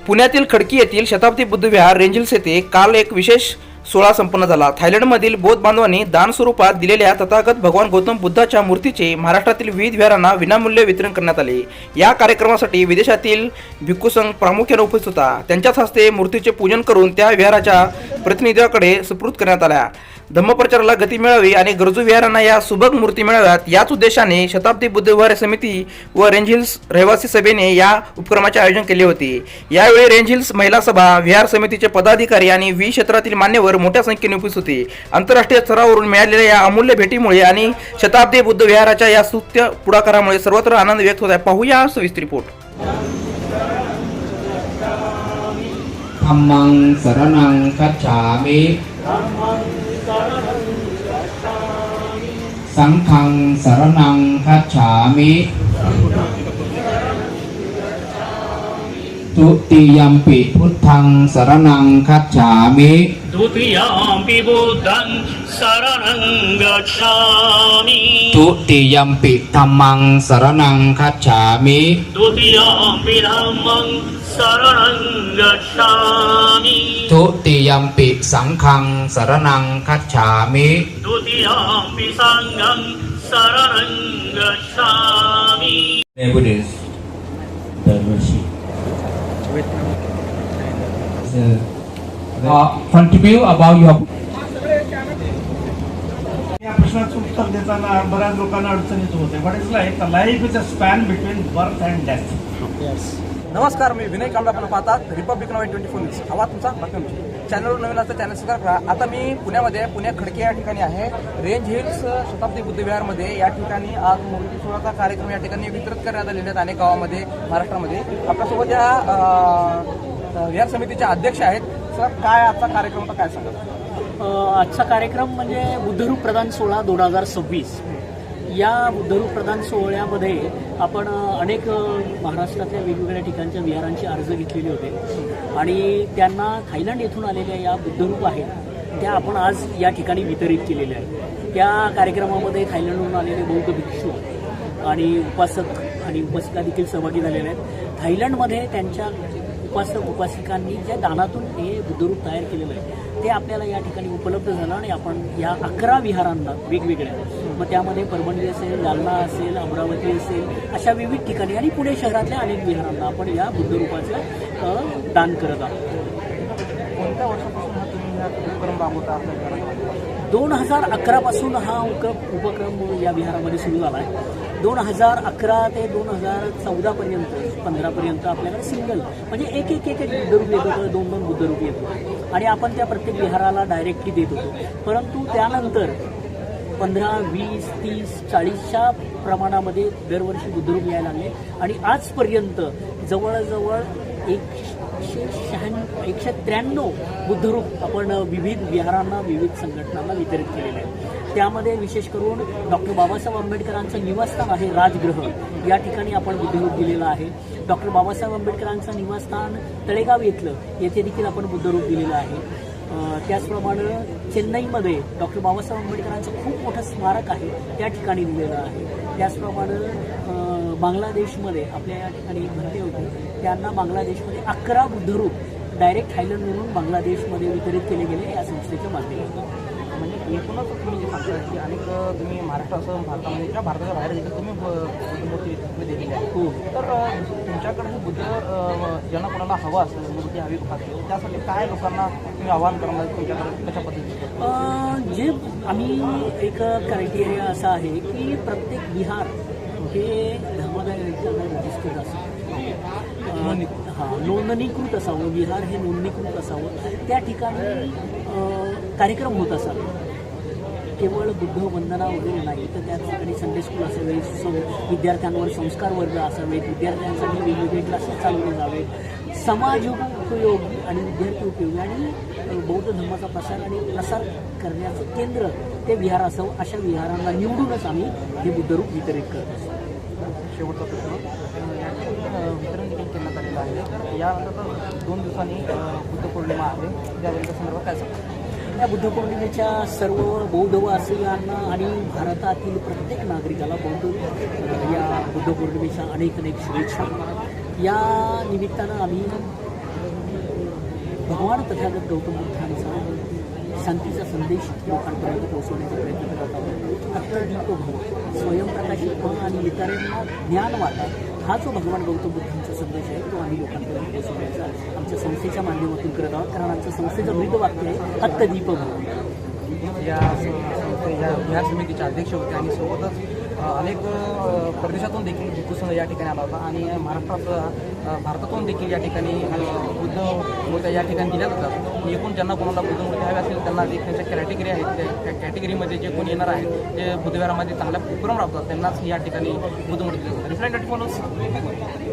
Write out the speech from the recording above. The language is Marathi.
पुण्यातील खडकी येथील शताब्दी बुद्धविहार रेंजल्स येथे काल एक विशेष सोहळा संपन्न झाला। थायलंडमधील बौद्ध बांधवांनी दान स्वरूपात दिलेल्या तथागत भगवान गौतम बुद्धाच्या मूर्तीचे महाराष्ट्रातील विविध विहारांना विनामूल्य वितरण करण्यात आले। या कार्यक्रमासाठी विदेशातील भिक्खू संघ प्रामुख्याने उपस्थित होता। त्यांच्याच हस्ते मूर्तीचे पूजन करून त्या विहाराच्या प्रतिनिधींकडे सुपूर्द करण्यात आल्या। धम्मप्रचाराला गती मिळावी आणि गरजू विहारांना या सुबक मूर्ती मिळाव्यात याच उद्देशाने शताब्दी बुद्धविहार समिती व रेंज हिल्स रहिवासी सभेने या उपक्रमाचे आयोजन केले होते। यावेळी रेंज हिल्स महिला सभा, विहार समितीचे पदाधिकारी आणि विविध क्षेत्रातील मान्यवर मोठ्या संख्येने उपस्थित होते। आंतरराष्ट्रीय स्तरावरून मिळालेल्या या अमूल्य भेटीमुळे आणि शताब्दी बुद्ध विहाराच्या या स्तुत्य पुढाकारामुळे सर्वत्र आनंद व्यक्त होत आहे। पाहूया सविस्तर रिपोर्ट। धम्मं शरणं गच्छामि संघं शरणं गच्छामि तुतीयम्पि बुद्धं शरणं गच्छामि द्वितीयम्पि बुद्धं शरणं गच्छामि तुतीयम्पि धम्मं शरणं गच्छामि द्वितीयम्पि धम्मं शरणं गच्छामि तुतीयम्पि संघं शरणं गच्छामि द्वितीयम्पि संघं शरणं गच्छामि। Buddhist दरवर्षी contribute about your या प्रश्नाचं उत्तर देताना बऱ्याच लोकांना अडचणीच होते। What is life? Life is a span between birth and death. नमस्कार, मी विनय कांबळे, आपण पाहतात रिपब्लिक 24 न्यूज। आवाज तुमचा बातमी चॅनलवर नवीन असतं चॅनल सबस्क्राईब करा। आता मी पुणे खडकी या ठिकाणी आहे। रेंज हिल्स शताब्दी बुद्धविहारमध्ये या ठिकाणी आज मूर्ती सोहळ्याचा कार्यक्रम या ठिकाणी वितरित करण्यात आलेले आहेत अनेक गावामध्ये महाराष्ट्रामध्ये। आपल्यासोबत या विहार समितीचे अध्यक्ष आहेत। सर, काय आजचा कार्यक्रम होता, काय सांगा? आजचा कार्यक्रम म्हणजे बुद्धरूप प्रदान सोहळा 2026। या बुद्धरूप प्रदान सोहळ्यामध्ये आपण अनेक महाराष्ट्रातल्या वेगवेगळ्या ठिकाणच्या विहारांची अर्ज घेतलेले होते आणि त्यांना थायलंड येथून आलेल्या या बुद्धरूप आहेत त्या आपण आज या ठिकाणी वितरित केलेल्या आहेत। त्या कार्यक्रमामध्ये थायलंडहून आलेले बौद्ध भिक्षू आणि उपासक आणि उपासिका देखील सहभागी झालेले आहेत। थायलंडमध्ये त्यांच्या उपासक उपासिकांनी ज्या दानातून हे बुद्धरूप तयार केलेलं आहे ते आपल्याला या ठिकाणी उपलब्ध झालं आणि आपण या 11 विहारांना वेगवेगळ्या, मग त्यामध्ये परभणी असेल, जालना असेल, अमरावती असेल, अशा विविध ठिकाणी आणि पुणे शहरातल्या अनेक विहारांना आपण या बुद्धरूपाचं दान करत आहोत। कोणत्या वर्षापासून हा तुम्ही हा उपक्रम राबवता आपल्या 2011 पासून हा उपक्रम या विहारामध्ये सुरू झाला आहे। 2011 ते 2014 पर्यंत 15 पर्यंत आपल्याकडे सिंगल म्हणजे एक बुद्धरूप येत होतं, 2 बुद्धरूप येत होतं आणि आपण त्या प्रत्येक विहाराला डायरेक्टली देत होतो। परंतु त्यानंतर 15, 20, 30, 40च्या प्रमाणामध्ये दरवर्षी बुद्धरूप यायला लागले आणि आजपर्यंत जवळजवळ 193 बुद्धरूप आपण विविध विहारांना, विविध संघटनांना वितरित केलेले आहे। त्यामध्ये विशेष करून डॉक्टर बाबासाहेब आंबेडकरांचं निवासस्थान आहे राजगृह, या ठिकाणी आपण बुद्धरूप दिलेलं आहे। डॉक्टर बाबासाहेब आंबेडकरांचं निवासस्थान तळेगाव येथे देखील आपण बुद्धरूप दिलेलं आहे। त्याचप्रमाणे चेन्नईमध्ये डॉक्टर बाबासाहेब आंबेडकरांचं खूप मोठं स्मारक आहे, त्या ठिकाणी दिलेलं आहे। त्याचप्रमाणे बांगलादेशमध्ये आपल्या या ठिकाणी भरती होती, त्यांना बांगलादेशमध्ये 11 बुद्धरूप डायरेक्ट थायलंडवरून बांगलादेशमध्ये वितरित केले गेले या संस्थेच्या माध्यमातून। म्हणजे एकूणच तुम्ही जे सांगता की अनेक तुम्ही महाराष्ट्रासह भारतामध्ये किंवा भारताच्या बाहेर देखील तुम्ही मूर्ती दिलेली आहे। हो, तर तुमच्याकडे हे बुद्ध ज्यांना कोणाला हवं असेल, मूर्ती हवी असेल, त्यासाठी काय लोकांना तुम्ही आवाहन करणार तुमच्याकडे कशा पद्धतीने? जे आम्ही एक क्रायटेरिया असा आहे की प्रत्येक विहार हे धर्मदायाने रजिस्टर्ड असावं, नोंदणीकृत असावं, विहार हे नोंदणीकृत असावं, त्या ठिकाणी कार्यक्रम होत असावे। केवळ बुद्ध वंदना वगैरे नाही तर त्या ठिकाणी संडे स्कूल असावे, विद्यार्थ्यांवर संस्कार वर्ग असावेत, विद्यार्थ्यांसाठी वेगवेगळे क्लासेस चालवले जावे, समाज उपयोगी आणि विद्यार्थी उपयोगी आणि बौद्ध धर्माचा प्रसार करण्याचं केंद्र ते विहार असावं। अशा विहारांना निवडूनच आम्ही हे बुद्धरूप वितरित करत असतो। शेवटचा प्रश्न, वितरण देखील करण्यात आलेलं आहे। यानंतर 2 दिवसांनी बुद्ध पौर्णिमा आहे, त्यावेळेच्या संदर्भात काय सांगता? या बुद्ध पौर्णिमेच्या सर्व बौद्धवासियांना आणि भारतातील प्रत्येक नागरिकाला या बुद्ध पौर्णिमेच्या अनेक शुभेच्छा। या निमित्तानं आम्ही भगवान तथागत गौतम बुद्धांचा शांतीचा संदेश लोकांपर्यंत पोहोचवण्याचा प्रयत्न करत आहोत. अत्तदीप भव, स्वयंप्रकाशित व्हा आणि इतरांना ज्ञान वाटा, हा जो भगवान गौतम बुद्धांचा संदेश आहे तो आम्ही लोकांपर्यंत पोहोचवण्याचा आमच्या संस्थेच्या माध्यमातून करत आहोत. कारण आमच्या संस्थेचं ब्रीद वाक्य आहे अत्तदीप भव. या विहार समितीचे अध्यक्ष होते आणि सोबतच अनेक परदेशातून देखील भिक्खू या ठिकाणी आला होता आणि भारतातून देखील या ठिकाणी बुद्ध मूर्त्या या ठिकाणी दिल्या जातात. एकूण ज्यांना कोणाला बुद्ध मूर्ती हव्या असतील त्यांना जे त्यांच्या कॅटेगरी आहेत त्या कॅटेगरीमध्ये जे कोणी येणार आहेत जे बुद्धविहारामध्ये चांगल्या उपक्रम राबतात त्यांनाच या ठिकाणी बुद्ध मूर्ती दिली जातात.